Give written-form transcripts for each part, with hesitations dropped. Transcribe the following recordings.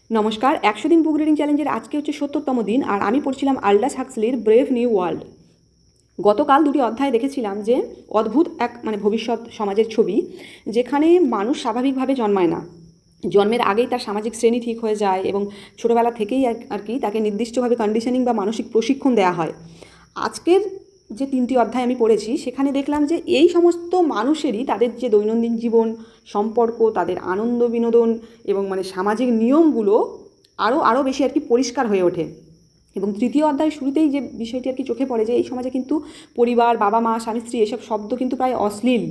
নমস্কার। ১০০ দিন book reading চ্যালেঞ্জের আজকে হচ্ছে ৭০তম দিন, আর আমি পড়ছিলাম আল্ডাস হাক্সলির ব্রেভ নিউ ওয়ার্ল্ড। গতকাল দুটি অধ্যায় দেখেছিলাম যে অদ্ভুত এক ভবিষ্যৎ সমাজের ছবি, যেখানে মানুষ স্বাভাবিকভাবে জন্মায় না, জন্মের আগেই তার সামাজিক শ্রেণী ঠিক হয়ে যায় এবং ছোটোবেলা থেকেই আর কি তাকে নির্দিষ্টভাবে কন্ডিশনিং বা মানসিক প্রশিক্ষণ দেওয়া হয়। আজকের যে 3টি অধ্যায় আমি পড়েছি সেখানে দেখলাম যে এই সমস্ত মানুষেরই তাদের যে দৈনন্দিন জীবন, সম্পর্ক, তাদের আনন্দ বিনোদন এবং সামাজিক নিয়মগুলো আরও বেশি আর কি পরিষ্কার হয়ে ওঠে। এবং 3য় অধ্যায় শুরুতেই যে বিষয়টি আর কি চোখে পড়ে যে এই সমাজে কিন্তু পরিবার, বাবা মা, স্বামী স্ত্রী এসব শব্দ কিন্তু প্রায় অশ্লীল,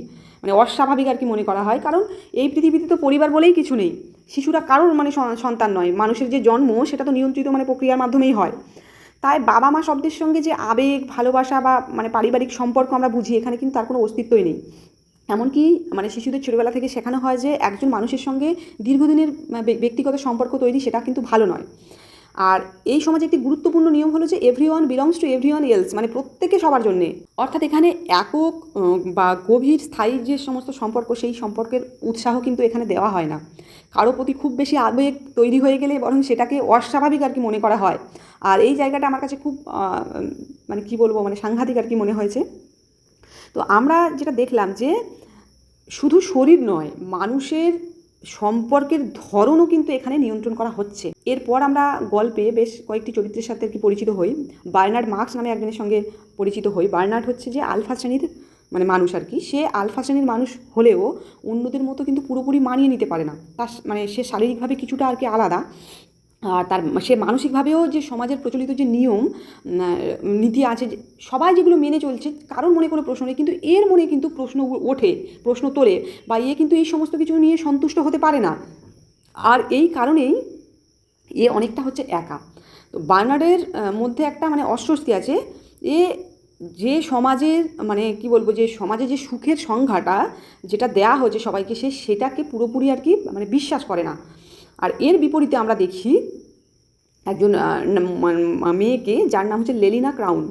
অস্বাভাবিক আর কি মনে করা হয়। কারণ এই পৃথিবীতে তো পরিবার বলেই কিছু নেই, শিশুরা কারোর সন্তান নয়, মানুষের যে জন্ম সেটা তো নিয়ন্ত্রিত প্রক্রিয়ার মাধ্যমেই হয়। তাই বাবা মা শব্দের সঙ্গে যে আবেগ, ভালোবাসা বা পারিবারিক সম্পর্ক আমরা বুঝি, এখানে কিন্তু তার কোনো অস্তিত্বই নেই। এমনকি শিশুদের ছোটোবেলা থেকে শেখানো হয় যে একজন মানুষের সঙ্গে দীর্ঘদিনের ব্যক্তিগত সম্পর্ক তৈরি, সেটা কিন্তু ভালো নয়। আর এই সমাজে একটি গুরুত্বপূর্ণ নিয়ম হলো যে everyone belongs to everyone else, প্রত্যেকে সবার জন্যে। অর্থাৎ এখানে একক বা গভীর স্থায়ী যে সমস্ত সম্পর্ক, সেই সম্পর্কের উৎসাহ কিন্তু এখানে দেওয়া হয় না। কারো প্রতি খুব বেশি আবেগ তৈরি হয়ে গেলে বরং সেটাকে অস্বাভাবিক আর কি মনে করা হয়। আর এই জায়গাটা আমার কাছে খুব কী বলবো, সাংঘাতিক আর কি মনে হয়েছে। তো আমরা যেটা দেখলাম যে শুধু শরীর নয়, মানুষের সম্পর্কের ধরনও কিন্তু এখানে নিয়ন্ত্রণ করা হচ্ছে। এরপর আমরা গল্পে বেশ কয়েকটি চরিত্রের সাথে আর কি পরিচিত হই। বার্নার্ড মার্কস নামে একজনের সঙ্গে পরিচিত হই। বার্নার্ড হচ্ছে যে আলফা শ্রেণীর মানুষ আর কি। সে আলফা শ্রেণীর মানুষ হলেও অন্যদের মতো কিন্তু পুরোপুরি মানিয়ে নিতে পারে না। তার সে শারীরিকভাবে কিছুটা আর কি আলাদা, আর সে মানসিকভাবেও যে সমাজের প্রচলিত যে নিয়ম নীতি আছে, সবাই যেগুলো মেনে চলছে, কারোর মনে কোনো প্রশ্ন নেই, কিন্তু এর মনে কিন্তু প্রশ্ন তোলে, বা কিন্তু এই সমস্ত কিছু নিয়ে সন্তুষ্ট হতে পারে না। আর এই কারণেই অনেকটা হচ্ছে একা। তো বার্নার্ডের মধ্যে একটা অস্বস্তি আছে। যে সমাজের কী বলবো, যে সমাজে যে সুখের সংজ্ঞাটা যেটা দেয়া হয়েছে সবাইকে, সেটাকে পুরোপুরি আর কি বিশ্বাস করে না। আর এর বিপরীতে আমরা দেখি একজন মেয়েকে, যার নাম হচ্ছে লেলিনা ক্রাউন।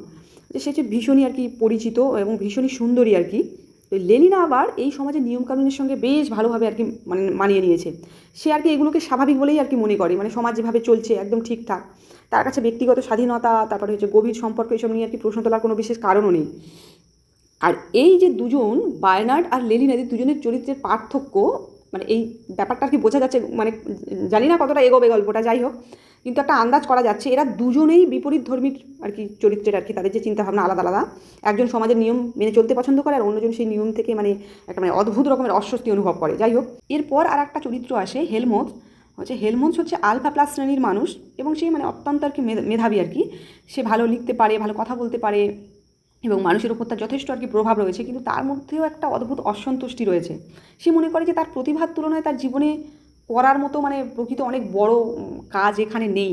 যে সে হচ্ছে ভীষণই আর কি পরিচিত এবং ভীষণই সুন্দরী আর কি। তো লেলিনা আবার এই সমাজের নিয়মকানুনের সঙ্গে বেশ ভালোভাবে আর কি মানিয়ে নিয়েছে। সে আর কি এগুলোকে স্বাভাবিক বলেই আর কি মনে করে, সমাজ যেভাবে চলছে একদম ঠিকঠাক। তার কাছে ব্যক্তিগত স্বাধীনতা, তারপরে হচ্ছে গভীর সম্পর্ক, এসব নিয়ে আর কি প্রশ্ন তোলার কোনো বিশেষ কারণও নেই। আর এই যে দুজন, বার্নার্ড আর লেলিনা, দুজনের চরিত্রের পার্থক্য, এই ব্যাপারটা আর কি বোঝা যাচ্ছে। জানি না কতটা এগোবে গল্পটা, যাই হোক, কিন্তু একটা আন্দাজ করা যাচ্ছে এরা দুজনেই বিপরীত ধর্মীর আর কি চরিত্রের আর কি। তাদের যে চিন্তাভাবনা আলাদা আলাদা। একজন সমাজের নিয়ম মেনে চলতে পছন্দ করে, আর অন্যজন সেই নিয়ম থেকে একটা অদ্ভুত রকমের অস্বস্তি অনুভব করে। যাই হোক, এরপর আর একটা চরিত্র আসে, হেলমন্স হচ্ছে আলফা প্লাস শ্রেণীর মানুষ, এবং সে অত্যন্ত আর কি মেধাবী আর কি। সে ভালো লিখতে পারে, ভালো কথা বলতে পারে, এবং মানুষের উপর তার যথেষ্ট আর কি প্রভাব রয়েছে। কিন্তু তার মধ্যেও একটা অদ্ভুত অসন্তুষ্টি রয়েছে। সে মনে করে যে তার প্রতিভার তুলনায় তার জীবনে করার মতো প্রকৃত অনেক বড় কাজ এখানে নেই,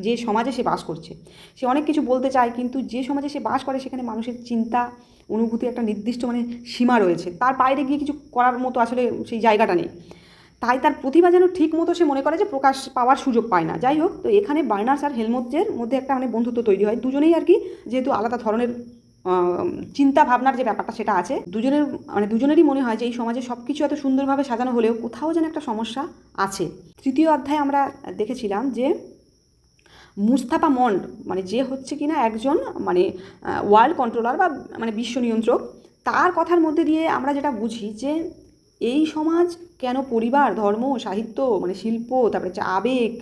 যে সমাজে সে বাস করছে। সে অনেক কিছু বলতে চায়, কিন্তু যে সমাজে সে বাস করে সেখানে মানুষের চিন্তা, অনুভূতি একটা নির্দিষ্ট সীমা রয়েছে। তার বাইরে গিয়ে কিছু করার মতো আসলে সেই জায়গাটা নেই। তাই তার প্রতিভা যেন ঠিক মতো সে মনে করে যে প্রকাশ পাওয়ার সুযোগ পায় না। যাই হোক, তো এখানে বার্নার্স আর হেলমন্সের মধ্যে একটা বন্ধুত্ব তৈরি হয়। দুজনেই আর কি, যেহেতু আলাদা ধরনের চিন্তা ভাবনার যে ব্যাপারটা সেটা আছে, দুজনেরই মনে হয় যে এই সমাজে সব কিছু এত সুন্দরভাবে সাজানো হলেও কোথাও যেন একটা সমস্যা আছে। 3য় অধ্যায়ে আমরা দেখেছিলাম যে মুস্তাফা মন্ড, যে হচ্ছে কিনা একজন ওয়ার্ল্ড কন্ট্রোলার বা বিশ্ব নিয়ন্ত্রক, তার কথার মধ্যে দিয়ে আমরা যেটা বুঝি যে এই সমাজ কেন পরিবার, ধর্ম, সাহিত্য, শিল্প, তারপরে হচ্ছে আবেগ,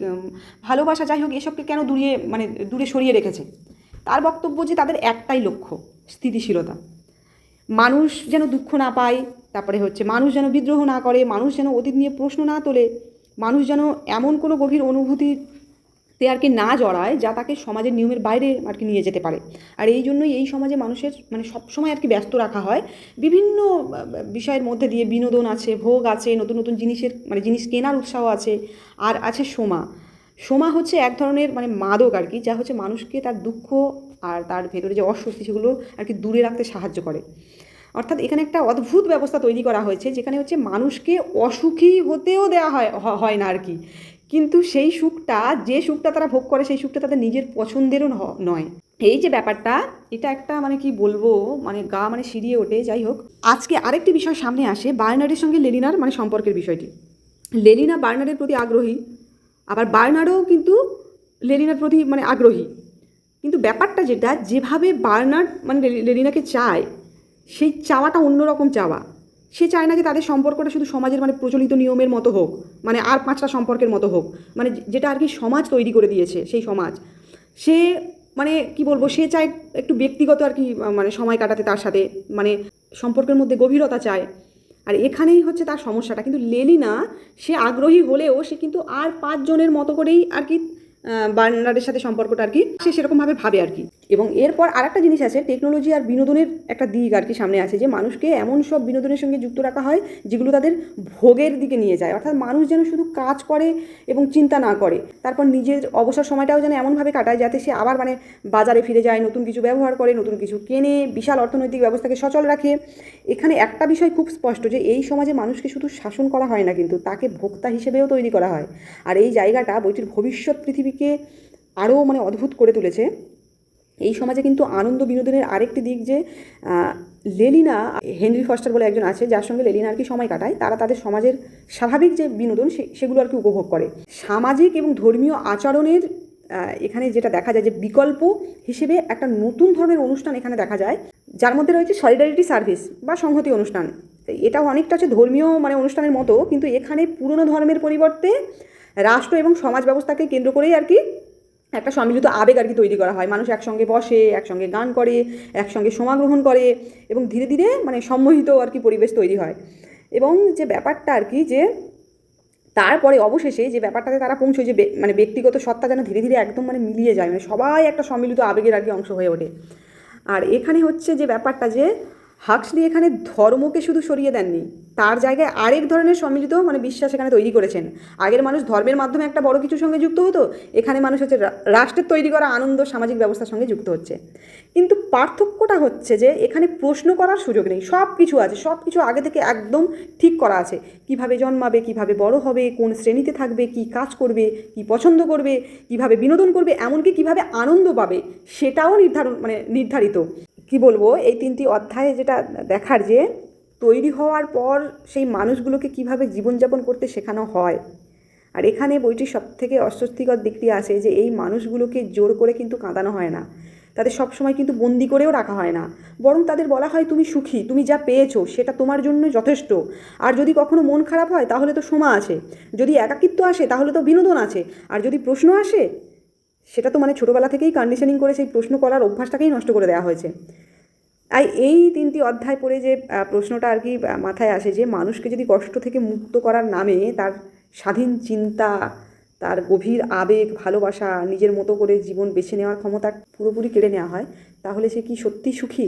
ভালোবাসা, যাই হোক, এসবকে কেন দূরে সরিয়ে রেখেছে। তার বক্তব্য যে তাদের একটাই লক্ষ্য, স্থিতিশীলতা। মানুষ যেন দুঃখ না পায়, তারপরে হচ্ছে মানুষ যেন বিদ্রোহ না করে, মানুষ যেন অতীত নিয়ে প্রশ্ন না তোলে, মানুষ যেন এমন কোনো গভীর অনুভূতিতে আর কি না জড়ায় যা তাকে সমাজের নিয়মের বাইরে আর কি নিয়ে যেতে পারে। আর এই জন্যই এই সমাজে মানুষের সবসময় আর কি ব্যস্ত রাখা হয় বিভিন্ন বিষয়ের মধ্যে দিয়ে। বিনোদন আছে, ভোগ আছে, নতুন নতুন জিনিসের জিনিস কেনার উৎসাহ আছে, আর আছে সোমা হচ্ছে এক ধরনের মাদক আর কি, যা হচ্ছে মানুষকে তার দুঃখ আর তার ভেতরে যে অস্বস্তি সেগুলো আর কি দূরে রাখতে সাহায্য করে। অর্থাৎ এখানে একটা অদ্ভুত ব্যবস্থা তৈরি করা হয়েছে, যেখানে হচ্ছে মানুষকে অসুখী হতেও দেওয়া হয় না আর কি। কিন্তু সেই যে সুখটা তারা ভোগ করে, সেই সুখটা তাদের নিজের পছন্দেরও নয়। এই যে ব্যাপারটা, এটা একটা কি বলবো, গা শিরিয়ে ওঠে। যাই হোক, আজকে আরেকটি বিষয় সামনে আসে, বার্নার্ডের সঙ্গে লেলিনার সম্পর্কের বিষয়টি। লেলিনা বার্নার্ডের প্রতি আগ্রহী, আবার বার্নার্ডও কিন্তু লেলিনার প্রতি মানে আগ্রহী। কিন্তু ব্যাপারটা যেটা, যেভাবে বার্নার্ড মানে লেলিনাকে চায়, সেই চাওয়াটা অন্যরকম চাওয়া। সে চায় না যে তাদের সম্পর্কটা শুধু সমাজের মানে প্রচলিত নিয়মের মতো হোক, মানে আর 5টা সম্পর্কের মতো হোক, মানে যেটা আর কি সমাজ তৈরি করে দিয়েছে সেই সমাজ। সে মানে কি বলবো, সে চায় একটু ব্যক্তিগত আর কি মানে সময় কাটাতে তার সাথে, মানে সম্পর্কের মধ্যে গভীরতা চায়। আর এখানেই হচ্ছে তার সমস্যাটা। কিন্তু লেলিনা সে আগ্রহী হলেও সে কিন্তু আর 5জনের মতো করেই আর কি বার্নার্ডের সাথে সম্পর্কটা আর কি সে সেরকমভাবে ভাবে আর কি। এবং এরপর আর একটা জিনিস আছে, টেকনোলজি আর বিনোদনের একটা দিক আর কি সামনে আছে, যে মানুষকে এমন সব বিনোদনের সঙ্গে যুক্ত রাখা হয় যেগুলো তাদের ভোগের দিকে নিয়ে যায়। অর্থাৎ মানুষ যেন শুধু কাজ করে এবং চিন্তা না করে, তারপর নিজের অবসর সময়টাও যেন এমনভাবে কাটায় যাতে সে আবার মানে বাজারে ফিরে যায়, নতুন কিছু ব্যবহার করে, নতুন কিছু কেনে, বিশাল অর্থনৈতিক ব্যবস্থাকে সচল রাখে। এখানে একটা বিষয় খুব স্পষ্ট, যে এই সমাজে মানুষকে শুধু শাসন করা হয় না, কিন্তু তাকে ভোক্তা হিসেবেও তৈরি করা হয়। আর এই জায়গাটা বইটির ভবিষ্যৎ পৃথিবীকে আরও মানে অদ্ভুত করে তুলেছে। এই সমাজে কিন্তু আনন্দ বিনোদনের আরেকটি দিক, যে লেলিনা, হেনরি ফস্টার বলে একজন আছে যার সঙ্গে লেলিনা আর কি সময় কাটায়, তারা তাদের সমাজের স্বাভাবিক যে বিনোদন সেগুলো আর কি উপভোগ করে। সামাজিক এবং ধর্মীয় আচরণের এখানে যেটা দেখা যায়, যে বিকল্প হিসেবে একটা নতুন ধরনের অনুষ্ঠান এখানে দেখা যায়, যার মধ্যে রয়েছে সলিডারিটি সার্ভিস বা সংহতি অনুষ্ঠান। এটাও অনেকটা হচ্ছে ধর্মীয় মানে অনুষ্ঠানের মতো, কিন্তু এখানে পুরনো ধর্মের পরিবর্তে রাষ্ট্র এবং সমাজ ব্যবস্থাকে কেন্দ্র করেই আর কি একটা সম্মিলিত আবেগ আর কি তৈরি করা হয়। মানুষ একসঙ্গে বসে, একসঙ্গে গান করে, একসঙ্গে সমাগ্রহণ করে, এবং ধীরে ধীরে মানে সম্মোহিত আর কি পরিবেশ তৈরি হয়। এবং যে ব্যাপারটা আর কি, যে তারপরে অবশেষে যে ব্যাপারটাতে তারা পৌঁছয়, যে মানে ব্যক্তিগত সত্তা যেন ধীরে ধীরে একদম মানে মিলিয়ে যায়, মানে সবাই একটা সম্মিলিত আবেগের আর কি অংশ হয়ে ওঠে। আর এখানে হচ্ছে যে ব্যাপারটা, যে হাক্সলি এখানে ধর্মকে শুধু সরিয়ে দেননি, তার জায়গায় আরেক ধরনের সম্মিলিত মানে বিশ্বাস এখানে তৈরি করেছেন। আগের মানুষ ধর্মের মাধ্যমে একটা বড় কিছুর সঙ্গে যুক্ত হতো, এখানে মানুষ হচ্ছে রাষ্ট্রের তৈরি করা আনন্দ সামাজিক ব্যবস্থার সঙ্গে যুক্ত হচ্ছে। কিন্তু পার্থক্যটা হচ্ছে যে এখানে প্রশ্ন করার সুযোগ নেই, সব কিছু আছে, সব কিছু আগে থেকে একদম ঠিক করা আছে। কিভাবে জন্মাবে, কিভাবে বড় হবে, কোন শ্রেণীতে থাকবে, কি কাজ করবে, কি পছন্দ করবে, কিভাবে বিনোদন করবে, এমনকি কিভাবে আনন্দ পাবে সেটাও নির্ধারিত। কি বলবো, এই 3টি অধ্যায়ে যেটা দেখার, যে তৈরি হওয়ার পর সেই মানুষগুলোকে কিভাবে জীবনযাপন করতে শেখানো হয়। আর এখানে বইটির সবথেকে অস্বস্তিকর দিকটি আছে, যে এই মানুষগুলোকে জোর করে কিন্তু কাঁদানো হয় না, তাদের সবসময় কিন্তু বন্দি করেও রাখা হয় না, বরং তাদের বলা হয় তুমি সুখী, তুমি যা পেয়েছো সেটা তোমার জন্য যথেষ্ট। আর যদি কখনো মন খারাপ হয় তাহলে তো সময় আছে, যদি একাকিত্ব আসে তাহলে তো বিনোদন আছে, আর যদি প্রশ্ন আসে সেটা তো মানে ছোটোবেলা থেকেই কন্ডিশনিং করে সেই প্রশ্ন করার অভ্যাসটাকেই নষ্ট করে দেওয়া হয়েছে। তাই এই 3টি অধ্যায় পড়ে যে প্রশ্নটা আর কি মাথায় আসে, যে মানুষকে যদি কষ্ট থেকে মুক্ত করার নামে তার স্বাধীন চিন্তা, তার গভীর আবেগ, ভালোবাসা, নিজের মতো করে জীবন বেছে নেওয়ার ক্ষমতা পুরোপুরি কেড়ে নেওয়া হয়, তাহলে সে কি সত্যি সুখী?